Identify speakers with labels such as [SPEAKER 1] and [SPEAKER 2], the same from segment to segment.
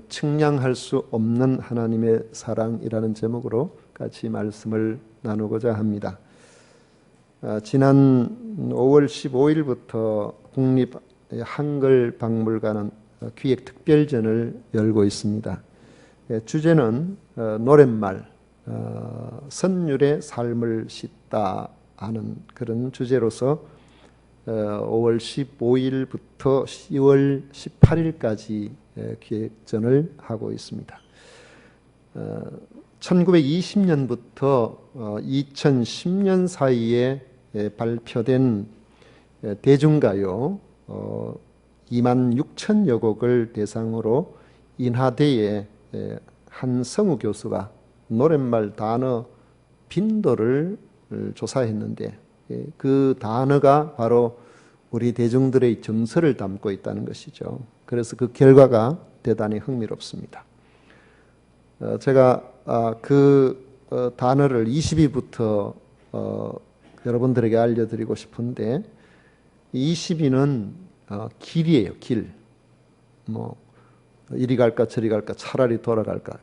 [SPEAKER 1] 측량할 수 없는 하나님의 사랑이라는 제목으로 같이 말씀을 나누고자 합니다. 지난 5월 15일부터 국립 한글박물관은 기획 특별전을 열고 있습니다. 주제는 노랫말, 선율의 삶을 싣다 하는 그런 주제로서 5월 15일부터 10월 18일까지 기획전을 하고 있습니다. 1920년부터 2010년 사이에 발표된 대중가요 2만 6천여 곡을 대상으로 인하대에 한성우 교수가 노랫말 단어 빈도를 조사했는데 그 단어가 바로 우리 대중들의 정서를 담고 있다는 것이죠. 그래서 그 결과가 대단히 흥미롭습니다. 제가 그 단어를 20위부터 여러분들에게 알려드리고 싶은데 20위는 길이에요. 길. 뭐 이리 갈까 저리 갈까 차라리 돌아갈까.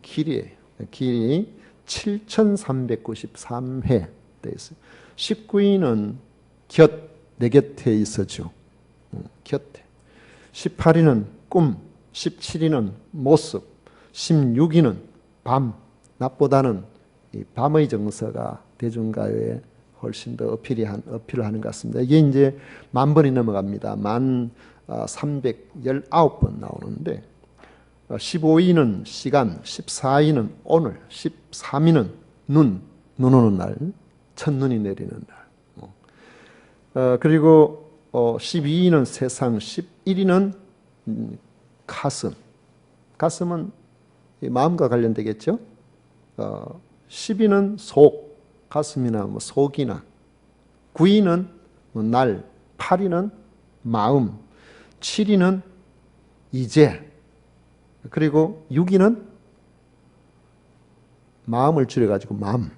[SPEAKER 1] 길이에요. 길이 7393회 되어 있어요. 19위는 곁, 내 곁에 있어줘. 곁에. 18위는 꿈, 17위는 모습, 16위는 밤, 낮보다는 이 밤의 정서가 대중가요에 훨씬 더 어필을 하는 것 같습니다. 이게 이제 10,000번이 넘어갑니다. 1319번 나오는데 15위는 시간, 14위는 오늘, 13위는 눈 오는 날, 첫눈이 내리는 날. 그리고 12위는 세상, 11위는 가슴. 가슴은 마음과 관련되겠죠. 10위는 속, 가슴이나 뭐 속이나. 9위는 날, 8위는 마음, 7위는 이제. 그리고 6위는 마음을 줄여가지고 마음.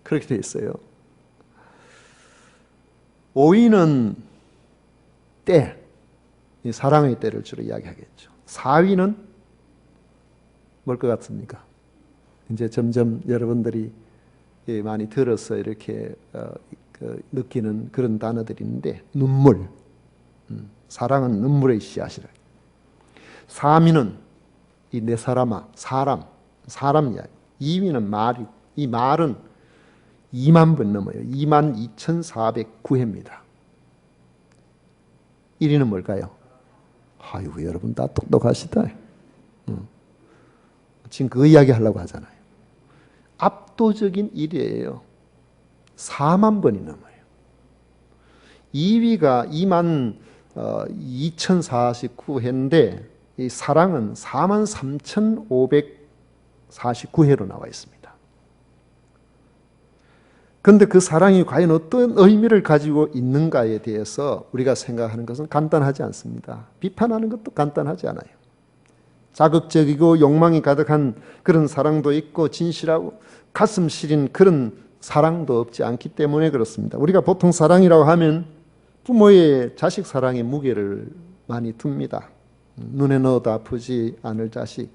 [SPEAKER 1] 그렇게 되어 있어요. 5위는 때, 이 사랑의 때를 주로 이야기하겠죠. 4위는 뭘 것 같습니까? 이제 점점 여러분들이 많이 들어서 이렇게 느끼는 그런 단어들인데 눈물, 사랑은 눈물의 씨앗이라. 3위는 이 내 사람아, 사람 이야기. 2위는 말이, 이 말은 2만 번 넘어요. 22,409회입니다. 1위는 뭘까요? 아이고 여러분 다 똑똑하시다. 지금 그 이야기 하려고 하잖아요. 압도적인 1위예요. 4만 번이 넘어요. 2위가 22,049회인데 이 사랑은 43,549회로 나와 있습니다. 그런데 그 사랑이 과연 어떤 의미를 가지고 있는가에 대해서 우리가 생각하는 것은 간단하지 않습니다. 비판하는 것도 간단하지 않아요. 자극적이고 욕망이 가득한 그런 사랑도 있고 진실하고 가슴 시린 그런 사랑도 없지 않기 때문에 그렇습니다. 우리가 보통 사랑이라고 하면 부모의 자식 사랑의 무게를 많이 둡니다. 눈에 넣어도 아프지 않을 자식.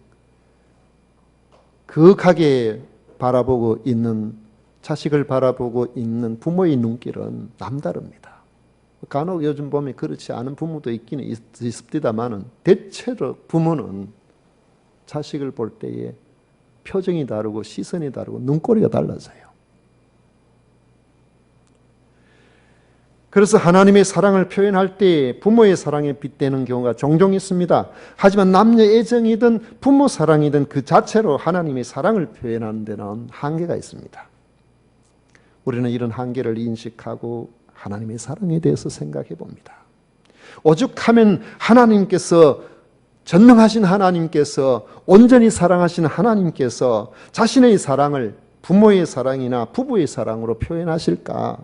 [SPEAKER 1] 그윽하게 바라보고 있는 자식을 바라보고 있는 부모의 눈길은 남다릅니다. 간혹 요즘 보면 그렇지 않은 부모도 있기는 있습니다만 대체로 부모는 자식을 볼 때에 표정이 다르고 시선이 다르고 눈꼬리가 달라져요. 그래서 하나님의 사랑을 표현할 때 부모의 사랑에 빗대는 경우가 종종 있습니다. 하지만 남녀 애정이든 부모 사랑이든 그 자체로 하나님의 사랑을 표현하는 데는 한계가 있습니다. 우리는 이런 한계를 인식하고 하나님의 사랑에 대해서 생각해 봅니다. 오죽하면 하나님께서, 전능하신 하나님께서, 온전히 사랑하시는 하나님께서 자신의 사랑을 부모의 사랑이나 부부의 사랑으로 표현하실까?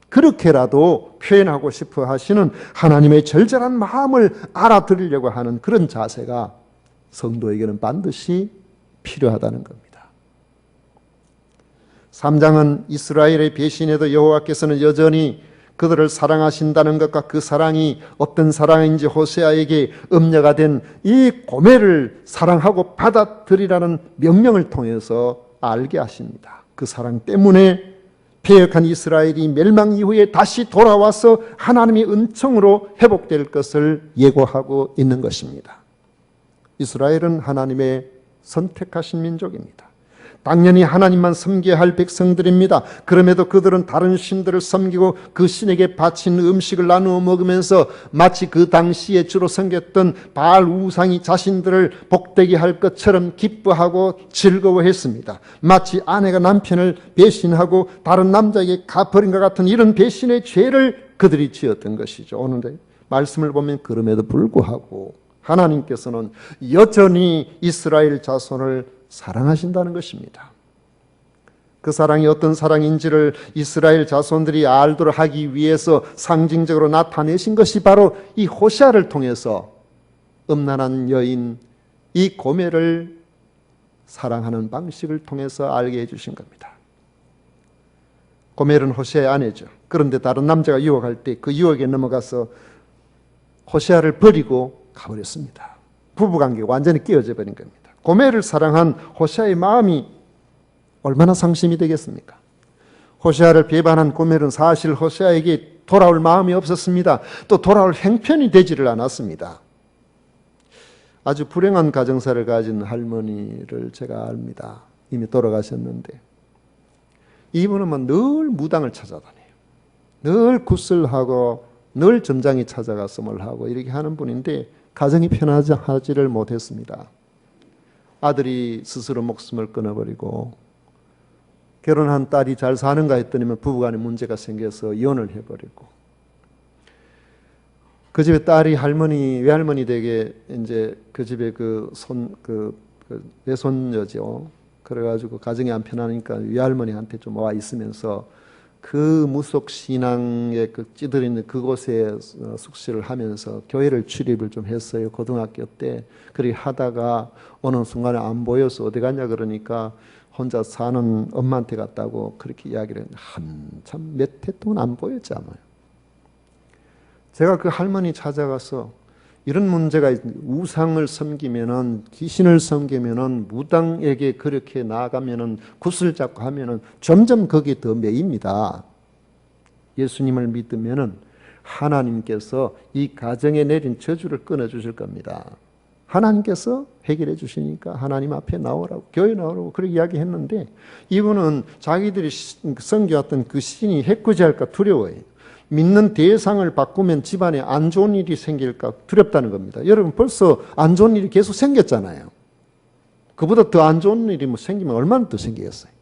[SPEAKER 1] 그렇게라도 표현하고 싶어 하시는 하나님의 절절한 마음을 알아들으려고 하는 그런 자세가 성도에게는 반드시 필요하다는 겁니다. 3장은 이스라엘의 배신에도 여호와께서는 여전히 그들을 사랑하신다는 것과 그 사랑이 어떤 사랑인지 호세아에게 음녀가 된 이 고멜을 사랑하고 받아들이라는 명령을 통해서 알게 하십니다. 그 사랑 때문에 패역한 이스라엘이 멸망 이후에 다시 돌아와서 하나님의 은총으로 회복될 것을 예고하고 있는 것입니다. 이스라엘은 하나님의 선택하신 민족입니다. 당연히 하나님만 섬겨야 할 백성들입니다. 그럼에도 그들은 다른 신들을 섬기고 그 신에게 바친 음식을 나누어 먹으면서 마치 그 당시에 주로 섬겼던 바알 우상이 자신들을 복되게 할 것처럼 기뻐하고 즐거워했습니다. 마치 아내가 남편을 배신하고 다른 남자에게 가버린 것 같은 이런 배신의 죄를 그들이 지었던 것이죠. 오늘 말씀을 보면 그럼에도 불구하고 하나님께서는 여전히 이스라엘 자손을 사랑하신다는 것입니다. 그 사랑이 어떤 사랑인지를 이스라엘 자손들이 알도록 하기 위해서 상징적으로 나타내신 것이 바로 이 호세아를 통해서 음란한 여인 이 고멜을 사랑하는 방식을 통해서 알게 해주신 겁니다. 고멜은 호세아의 아내죠. 그런데 다른 남자가 유혹할 때 그 유혹에 넘어가서 호세아를 버리고 가버렸습니다. 부부관계가 완전히 깨어져 버린 겁니다. 고멜을 사랑한 호세아의 마음이 얼마나 상심이 되겠습니까? 호세아를 배반한 고멜은 사실 호세아에게 돌아올 마음이 없었습니다. 또 돌아올 형편이 되지를 않았습니다. 아주 불행한 가정사를 가진 할머니를 제가 압니다. 이미 돌아가셨는데 이분은 늘 무당을 찾아다녀요. 늘 굿슬하고 늘 점장이 찾아가서 뭘 하고 이렇게 하는 분인데 가정이 편하지를 못했습니다. 아들이 스스로 목숨을 끊어버리고 결혼한 딸이 잘 사는가 했더니 부부간에 문제가 생겨서 이혼을 해버리고 그 집에 딸이 외할머니 댁에 이제 그 집에 외손녀죠. 그래가지고 가정이 안 편하니까 외할머니한테 좀 와 있으면서 그 무속 신앙에 찌들어 있는 그곳에 숙식을 하면서 교회를 출입을 좀 했어요. 고등학교 때. 그렇게 하다가 어느 순간에 안 보여서 어디 갔냐 그러니까 혼자 사는 엄마한테 갔다고 그렇게 이야기를 했는데 한참 몇 해 동안 안 보였지 않아요. 제가 그 할머니 찾아가서 이런 문제가 우상을 섬기면은 귀신을 섬기면은 무당에게 그렇게 나아가면은 굿을 잡고 하면은 점점 거기에 더 매입니다. 예수님을 믿으면은 하나님께서 이 가정에 내린 저주를 끊어 주실 겁니다. 하나님께서 해결해 주시니까 하나님 앞에 나오라고 교회 나오라고 그렇게 이야기했는데 이분은 자기들이 섬겨왔던 그 신이 해코지할까 두려워해요. 믿는 대상을 바꾸면 집안에 안 좋은 일이 생길까 두렵다는 겁니다. 여러분 벌써 안 좋은 일이 계속 생겼잖아요. 그보다 더 안 좋은 일이 생기면 얼마나 더 생기겠어요.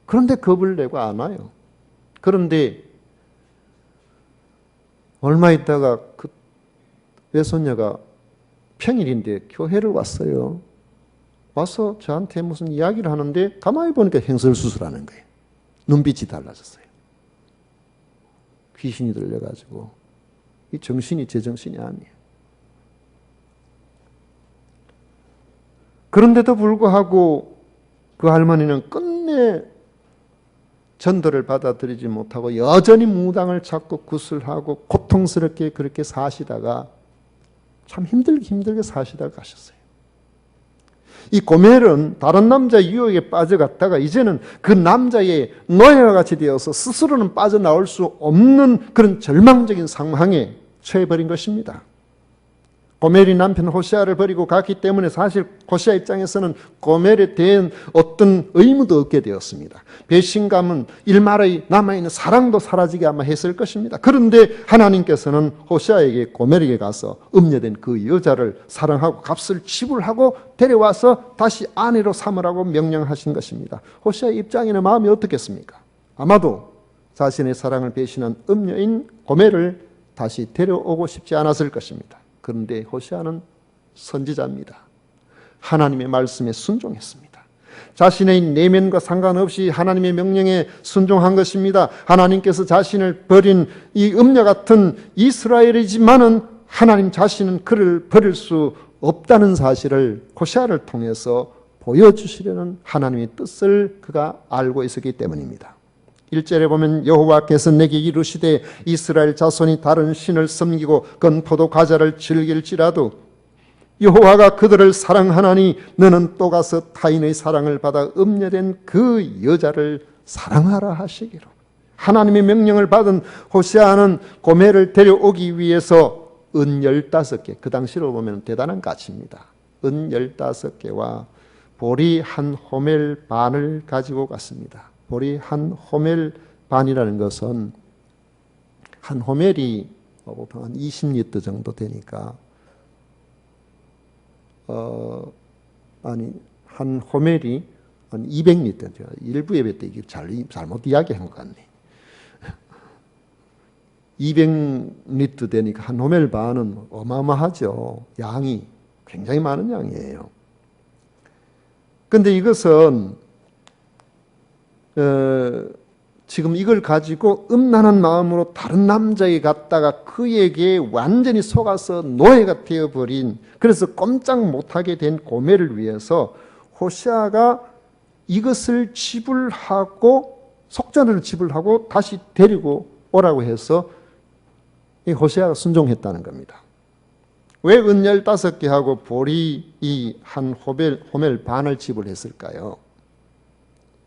[SPEAKER 1] 그런데 겁을 내고 안 와요. 그런데 얼마 있다가 그 외손녀가 평일인데 교회를 왔어요. 와서 저한테 무슨 이야기를 하는데 가만히 보니까 행설수설하는 거예요. 눈빛이 달라졌어요. 귀신이 들려가지고 이 정신이 제 정신이 아니에요. 그런데도 불구하고 그 할머니는 끝내 전도를 받아들이지 못하고 여전히 무당을 찾고 구슬하고 고통스럽게 그렇게 사시다가 참 힘들게 사시다가 가셨어요. 이 고멜은 다른 남자의 유혹에 빠져갔다가 이제는 그 남자의 노예와 같이 되어서 스스로는 빠져나올 수 없는 그런 절망적인 상황에 처해버린 것입니다. 고멜이 남편 호세아를 버리고 갔기 때문에 사실 호세아 입장에서는 고멜에 대한 어떤 의무도 얻게 되었습니다. 배신감은 일말의 남아있는 사랑도 사라지게 아마 했을 것입니다. 그런데 하나님께서는 호세아에게 고멜에게 가서 음녀된 그 여자를 사랑하고 값을 지불하고 데려와서 다시 아내로 삼으라고 명령하신 것입니다. 호세아 입장에는 마음이 어떻겠습니까? 아마도 자신의 사랑을 배신한 음녀인 고멜을 다시 데려오고 싶지 않았을 것입니다. 그런데 호세아는 선지자입니다. 하나님의 말씀에 순종했습니다. 자신의 내면과 상관없이 하나님의 명령에 순종한 것입니다. 하나님께서 자신을 버린 이 음녀 같은 이스라엘이지만은 하나님 자신은 그를 버릴 수 없다는 사실을 호세아를 통해서 보여주시려는 하나님의 뜻을 그가 알고 있었기 때문입니다. 1절에 보면 여호와께서 내게 이르시되 이스라엘 자손이 다른 신을 섬기고 건포도 과자를 즐길지라도 여호와가 그들을 사랑하나니 너는 또 가서 타인의 사랑을 받아 음녀된 그 여자를 사랑하라 하시기로. 하나님의 명령을 받은 호세아는 고멜을 데려오기 위해서 은 15개, 그 당시로 보면 대단한 가치입니다. 은 15개와 보리 한 호멜 반을 가지고 갔습니다. 보리 한 호멜 반이라는 것은 한 호멜이 보통 한 20리터 정도 되니까 한 호멜이 한 200리터, 일부 예배 때 이게 잘못 이야기한 것 같네. 200리터 되니까 한 호멜 반은 어마어마하죠. 양이 굉장히 많은 양이에요. 근데 이것은 지금 이걸 가지고 음란한 마음으로 다른 남자에 갔다가 그에게 완전히 속아서 노예가 되어버린, 그래서 꼼짝 못하게 된 고멜을 위해서 호세아가 이것을 지불하고 속전을 지불하고 다시 데리고 오라고 해서 이 호세아가 순종했다는 겁니다. 왜 은 15개 하고 보리 이 한 호멜 반을 지불했을까요?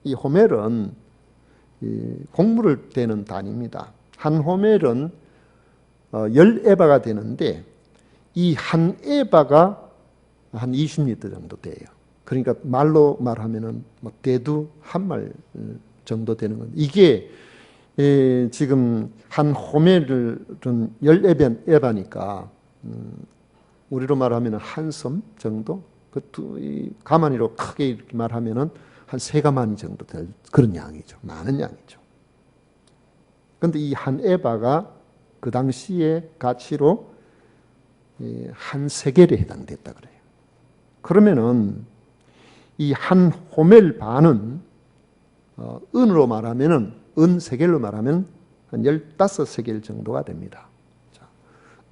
[SPEAKER 1] 이 호멜은 곡물을 대는 단위입니다. 한 호멜은 10에바가 되는데 이 한 에바가 한 20리터 정도 돼요. 그러니까 말로 말하면은 대두 한 말 정도 되는 건데, 이게 지금 한 호멜은 10에바니까 우리로 말하면 한 섬 정도, 가마니로 크게 이렇게 말하면은 한 3가마니 정도 될 그런 양이죠. 많은 양이죠. 그런데 이 한 에바가 그 당시의 가치로 한 세겔에 해당됐다 그래요. 그러면은 이 한 호멜 반은 은으로 말하면은 은 세겔로 말하면 한 15세겔 정도가 됩니다. 자,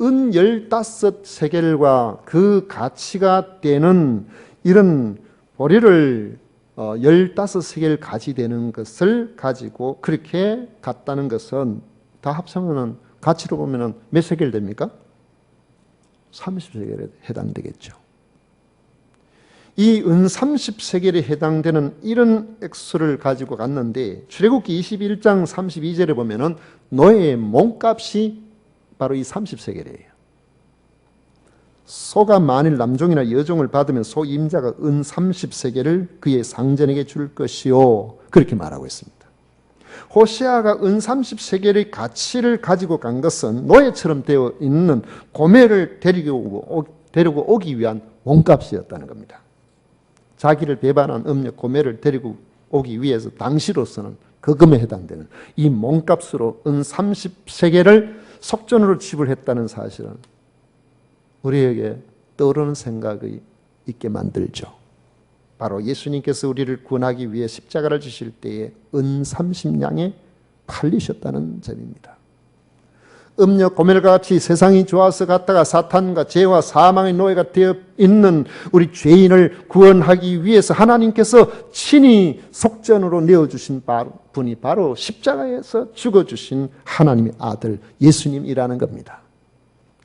[SPEAKER 1] 은 15세겔과 그 가치가 되는 이런 보리를 15세겔 가지 되는 것을 가지고 그렇게 갔다는 것은 다 합치면 가치로 보면 몇 세겔 됩니까? 30세겔에 해당되겠죠. 이 은 30세겔에 해당되는 이런 액수를 가지고 갔는데 출애굽기 21장 32절에 보면은 노예의 몸값이 바로 이 30세겔이에요. 소가 만일 남종이나 여종을 받으면 소 임자가 은 30세겔을 그의 상전에게 줄 것이요, 그렇게 말하고 있습니다. 호세아가 은 30세겔의 가치를 가지고 간 것은 노예처럼 되어 있는 고멜을 데리고 오기 위한 몸값이었다는 겁니다. 자기를 배반한 음녀 고멜을 데리고 오기 위해서 당시로서는 그 금에 해당되는 이 몸값으로 은 30세겔을 속전으로 지불했다는 사실은 우리에게 떠오르는 생각이 있게 만들죠. 바로 예수님께서 우리를 구원하기 위해 십자가를 지실 때에 은 30냥에 팔리셨다는 점입니다. 음녀 고멜과 같이 세상이 좋아서 갔다가 사탄과 죄와 사망의 노예가 되어 있는 우리 죄인을 구원하기 위해서 하나님께서 친히 속전으로 내어주신 분이 바로 십자가에서 죽어주신 하나님의 아들 예수님이라는 겁니다.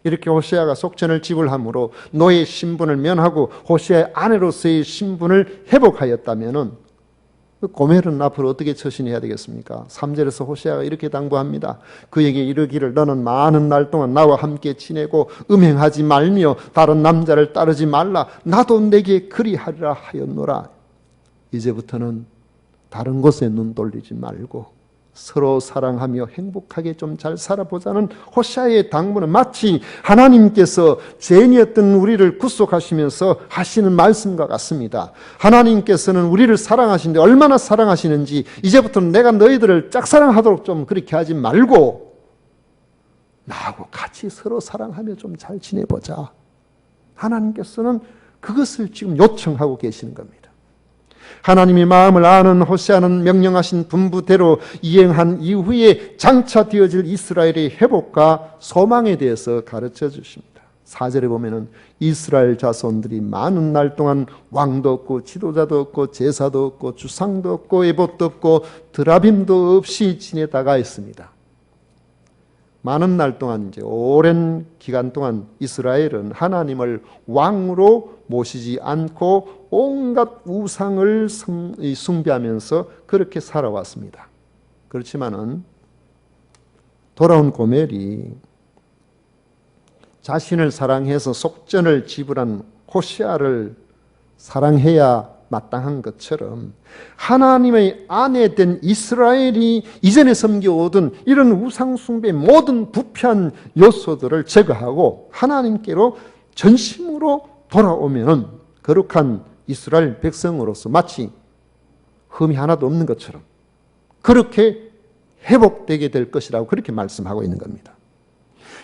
[SPEAKER 1] 이렇게 호세아가 속전을 지불함으로 노예 신분을 면하고 호세아의 아내로서의 신분을 회복하였다면은 고멜은 앞으로 어떻게 처신해야 되겠습니까? 3절에서 호세아가 이렇게 당부합니다. 그에게 이르기를 너는 많은 날 동안 나와 함께 지내고 음행하지 말며 다른 남자를 따르지 말라. 나도 내게 그리하리라 하였노라. 이제부터는 다른 곳에 눈 돌리지 말고 서로 사랑하며 행복하게 좀 잘 살아보자는 호세아의 당부는 마치 하나님께서 죄인이었던 우리를 구속하시면서 하시는 말씀과 같습니다. 하나님께서는 우리를 사랑하시는데 얼마나 사랑하시는지 이제부터는 내가 너희들을 짝사랑하도록 좀 그렇게 하지 말고 나하고 같이 서로 사랑하며 좀 잘 지내보자. 하나님께서는 그것을 지금 요청하고 계시는 겁니다. 하나님의 마음을 아는 호세아는 명령하신 분부대로 이행한 이후에 장차 되어질 이스라엘의 회복과 소망에 대해서 가르쳐 주십니다. 4절에 보면은 이스라엘 자손들이 많은 날 동안 왕도 없고 지도자도 없고 제사도 없고 주상도 없고 에봇도 없고 드라빔도 없이 지내다가 했습니다. 많은 날 동안, 이제 오랜 기간 동안 이스라엘은 하나님을 왕으로 모시지 않고 온갖 우상을 숭배하면서 그렇게 살아왔습니다. 그렇지만은 돌아온 고멜이 자신을 사랑해서 속전을 지불한 호시아를 사랑해야 마땅한 것처럼 하나님의 아내 된 이스라엘이 이전에 섬겨오던 이런 우상숭배의 모든 부패한 요소들을 제거하고 하나님께로 전심으로 돌아오면 거룩한 이스라엘 백성으로서 마치 흠이 하나도 없는 것처럼 그렇게 회복되게 될 것이라고 그렇게 말씀하고 있는 겁니다.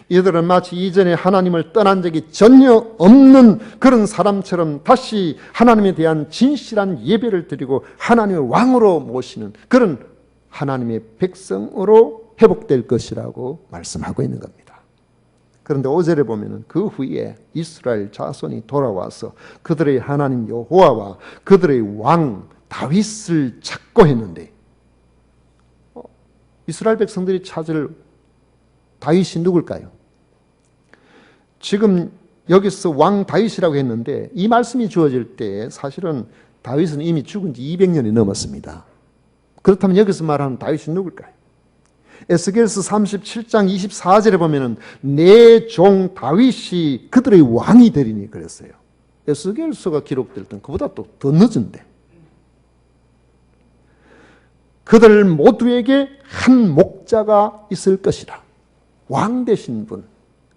[SPEAKER 1] 이들은 마치 이전에 하나님을 떠난 적이 전혀 없는 그런 사람처럼 다시 하나님에 대한 진실한 예배를 드리고 하나님의 왕으로 모시는 그런 하나님의 백성으로 회복될 것이라고 말씀하고 있는 겁니다. 그런데 5절에 보면 그 후에 이스라엘 자손이 돌아와서 그들의 하나님 여호와와 그들의 왕 다윗을 찾고 했는데 이스라엘 백성들이 찾을 다윗이 누굴까요? 지금 여기서 왕 다윗이라고 했는데 이 말씀이 주어질 때 사실은 다윗은 이미 죽은 지 200년이 넘었습니다. 그렇다면 여기서 말하는 다윗이 누굴까요? 에스겔서 37장 24절에 보면은 내 종 다윗이 그들의 왕이 되리니 그랬어요. 에스겔서가 기록될 땐 그보다 또 더 늦은데 그들 모두에게 한 목자가 있을 것이라. 왕 되신 분,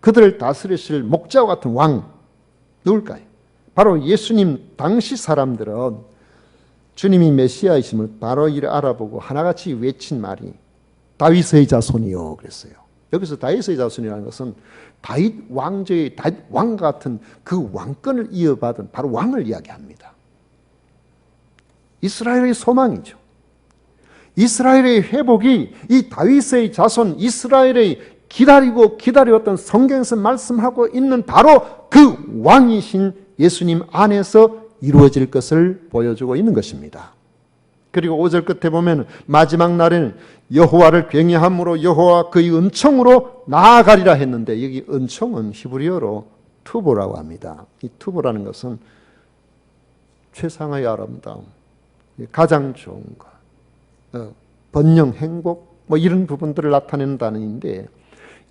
[SPEAKER 1] 그들을 다스리실 목자와 같은 왕 누굴까요? 바로 예수님. 당시 사람들은 주님이 메시아이심을 바로 이를 알아보고 하나같이 외친 말이 다윗의 자손이요 그랬어요. 여기서 다윗의 자손이라는 것은 다윗 왕조의 다윗 왕 같은 그 왕권을 이어받은 바로 왕을 이야기합니다. 이스라엘의 소망이죠. 이스라엘의 회복이 이 다윗의 자손 이스라엘의 기다리고 기다려왔던 성경에서 말씀하고 있는 바로 그 왕이신 예수님 안에서 이루어질 것을 보여주고 있는 것입니다. 그리고 5절 끝에 보면 마지막 날에는 여호와를 경외함으로 여호와 그의 은총으로 나아가리라 했는데 여기 은총은 히브리어로 투보라고 합니다. 이 투보라는 것은 최상의 아름다움, 가장 좋은 것, 번영, 행복 뭐 이런 부분들을 나타내는 단어인데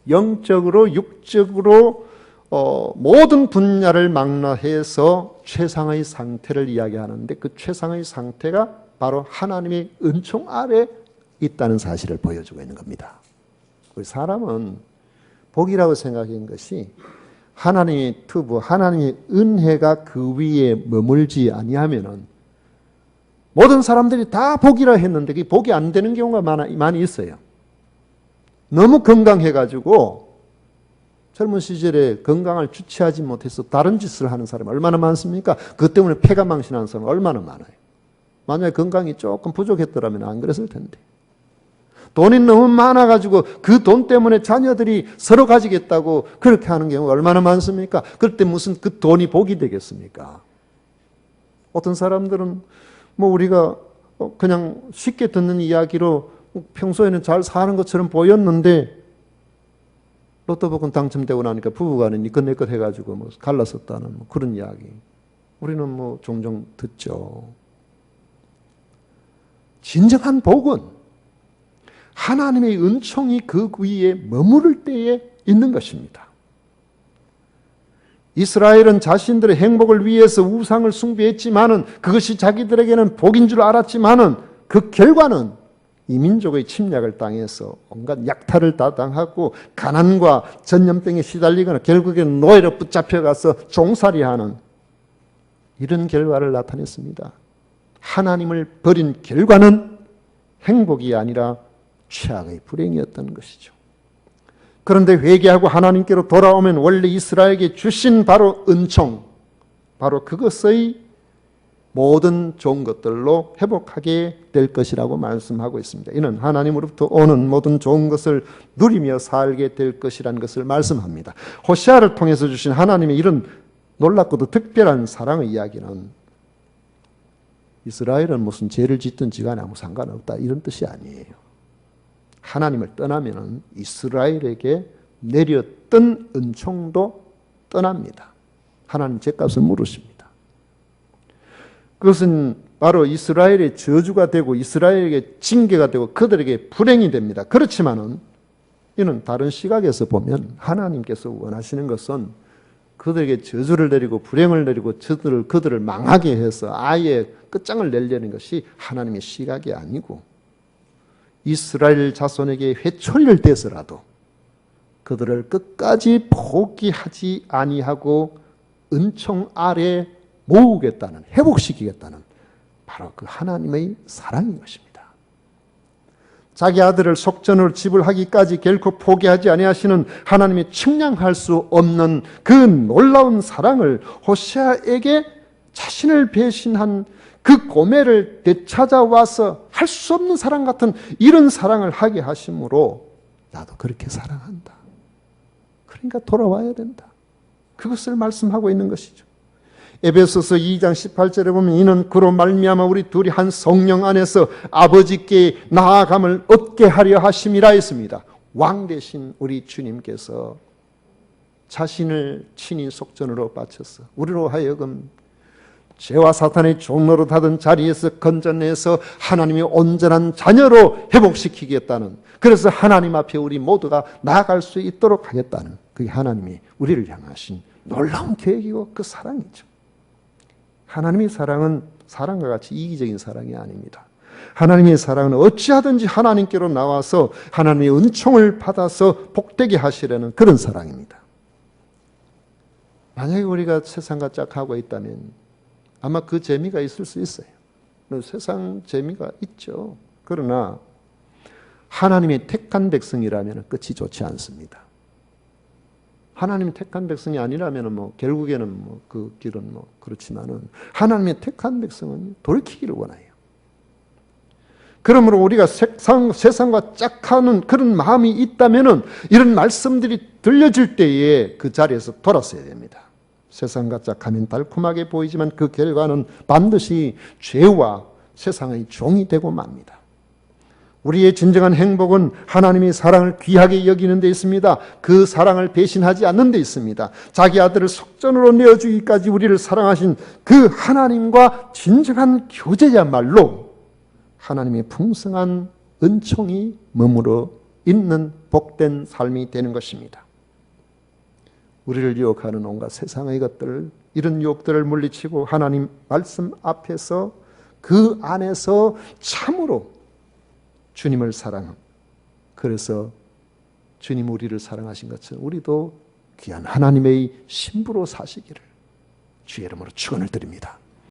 [SPEAKER 1] 영적으로 육적으로 모든 분야를 망라해서 최상의 상태를 이야기하는데 그 최상의 상태가 바로 하나님의 은총 아래 있다는 사실을 보여주고 있는 겁니다. 우리 사람은 복이라고 생각한 것이 하나님의 투부, 하나님의 은혜가 그 위에 머물지 아니하면은 모든 사람들이 다 복이라 했는데 그게 복이 안 되는 경우가 많이 있어요. 너무 건강해가지고 젊은 시절에 건강을 주체하지 못해서 다른 짓을 하는 사람이 얼마나 많습니까? 그것 때문에 폐가 망신하는 사람이 얼마나 많아요. 만약에 건강이 조금 부족했더라면 안 그랬을 텐데. 돈이 너무 많아가지고 그 돈 때문에 자녀들이 서로 가지겠다고 그렇게 하는 경우가 얼마나 많습니까? 그럴 때 무슨 그 돈이 복이 되겠습니까? 어떤 사람들은 뭐 우리가 그냥 쉽게 듣는 이야기로 평소에는 잘 사는 것처럼 보였는데 로또 복권 당첨되고 나니까 부부간에 니것 내것 해가지고 뭐 갈랐었다는 뭐 그런 이야기 우리는 뭐 종종 듣죠. 진정한 복은 하나님의 은총이 그 위에 머무를 때에 있는 것입니다. 이스라엘은 자신들의 행복을 위해서 우상을 숭배했지만은 그것이 자기들에게는 복인 줄 알았지만은 그 결과는 이 민족의 침략을 당해서 온갖 약탈을 다 당하고 가난과 전염병에 시달리거나 결국에는 노예로 붙잡혀가서 종살이하는 이런 결과를 나타냈습니다. 하나님을 버린 결과는 행복이 아니라 최악의 불행이었던 것이죠. 그런데 회개하고 하나님께로 돌아오면 원래 이스라엘에게 주신 바로 은총, 바로 그것의 모든 좋은 것들로 회복하게 될 것이라고 말씀하고 있습니다. 이는 하나님으로부터 오는 모든 좋은 것을 누리며 살게 될 것이라는 것을 말씀합니다. 호세아를 통해서 주신 하나님의 이런 놀랍고도 특별한 사랑의 이야기는 이스라엘은 무슨 죄를 짓든지 간에 아무 상관없다 이런 뜻이 아니에요. 하나님을 떠나면 이스라엘에게 내렸던 은총도 떠납니다. 하나님 죄값을 물으십니다. 그것은 바로 이스라엘의 저주가 되고 이스라엘에게 징계가 되고 그들에게 불행이 됩니다. 그렇지만은 이는 다른 시각에서 보면 하나님께서 원하시는 것은 그들에게 저주를 내리고 불행을 내리고 그들을 망하게 해서 아예 끝장을 내려는 것이 하나님의 시각이 아니고 이스라엘 자손에게 회초리를 대서라도 그들을 끝까지 포기하지 아니하고 은총 아래 모으겠다는, 회복시키겠다는 바로 그 하나님의 사랑인 것입니다. 자기 아들을 속전으로 지불하기까지 결코 포기하지 아니하시는 하나님의 측량할 수 없는 그 놀라운 사랑을 호세아에게 자신을 배신한 그 고멜을 되찾아와서 할 수 없는 사랑 같은 이런 사랑을 하게 하심으로 나도 그렇게 사랑한다. 그러니까 돌아와야 된다. 그것을 말씀하고 있는 것이죠. 에베소서 2장 18절에 보면 이는 그로 말미암아 우리 둘이 한 성령 안에서 아버지께 나아감을 얻게 하려 하심이라 했습니다. 왕 되신 우리 주님께서 자신을 친히 속전으로 바쳐서 우리로 하여금 죄와 사탄의 종로로 하던 자리에서 건져내서 하나님의 온전한 자녀로 회복시키겠다는, 그래서 하나님 앞에 우리 모두가 나아갈 수 있도록 하겠다는 그게 하나님이 우리를 향하신 놀라운 계획이고 그 사랑이죠. 하나님의 사랑은 사랑과 같이 이기적인 사랑이 아닙니다. 하나님의 사랑은 어찌하든지 하나님께로 나와서 하나님의 은총을 받아서 복되게 하시려는 그런 사랑입니다. 만약에 우리가 세상과 짝하고 있다면 아마 그 재미가 있을 수 있어요. 세상 재미가 있죠. 그러나 하나님의 택한 백성이라면 끝이 좋지 않습니다. 하나님이 택한 백성이 아니라면 결국에는 그 길은 그렇지만은 하나님의 택한 백성은 돌이키기를 원해요. 그러므로 우리가 세상과 짝하는 그런 마음이 있다면은 이런 말씀들이 들려질 때에 그 자리에서 돌아서야 됩니다. 세상과 짝하면 달콤하게 보이지만 그 결과는 반드시 죄와 세상의 종이 되고 맙니다. 우리의 진정한 행복은 하나님의 사랑을 귀하게 여기는 데 있습니다. 그 사랑을 배신하지 않는 데 있습니다. 자기 아들을 속전으로 내어주기까지 우리를 사랑하신 그 하나님과 진정한 교제야말로 하나님의 풍성한 은총이 머물러 있는 복된 삶이 되는 것입니다. 우리를 유혹하는 온갖 세상의 것들, 이런 유혹들을 물리치고 하나님 말씀 앞에서 그 안에서 참으로 주님을 사랑함. 그래서 주님 우리를 사랑하신 것처럼 우리도 귀한 하나님의 신부로 사시기를 주의 이름으로 축원을 드립니다.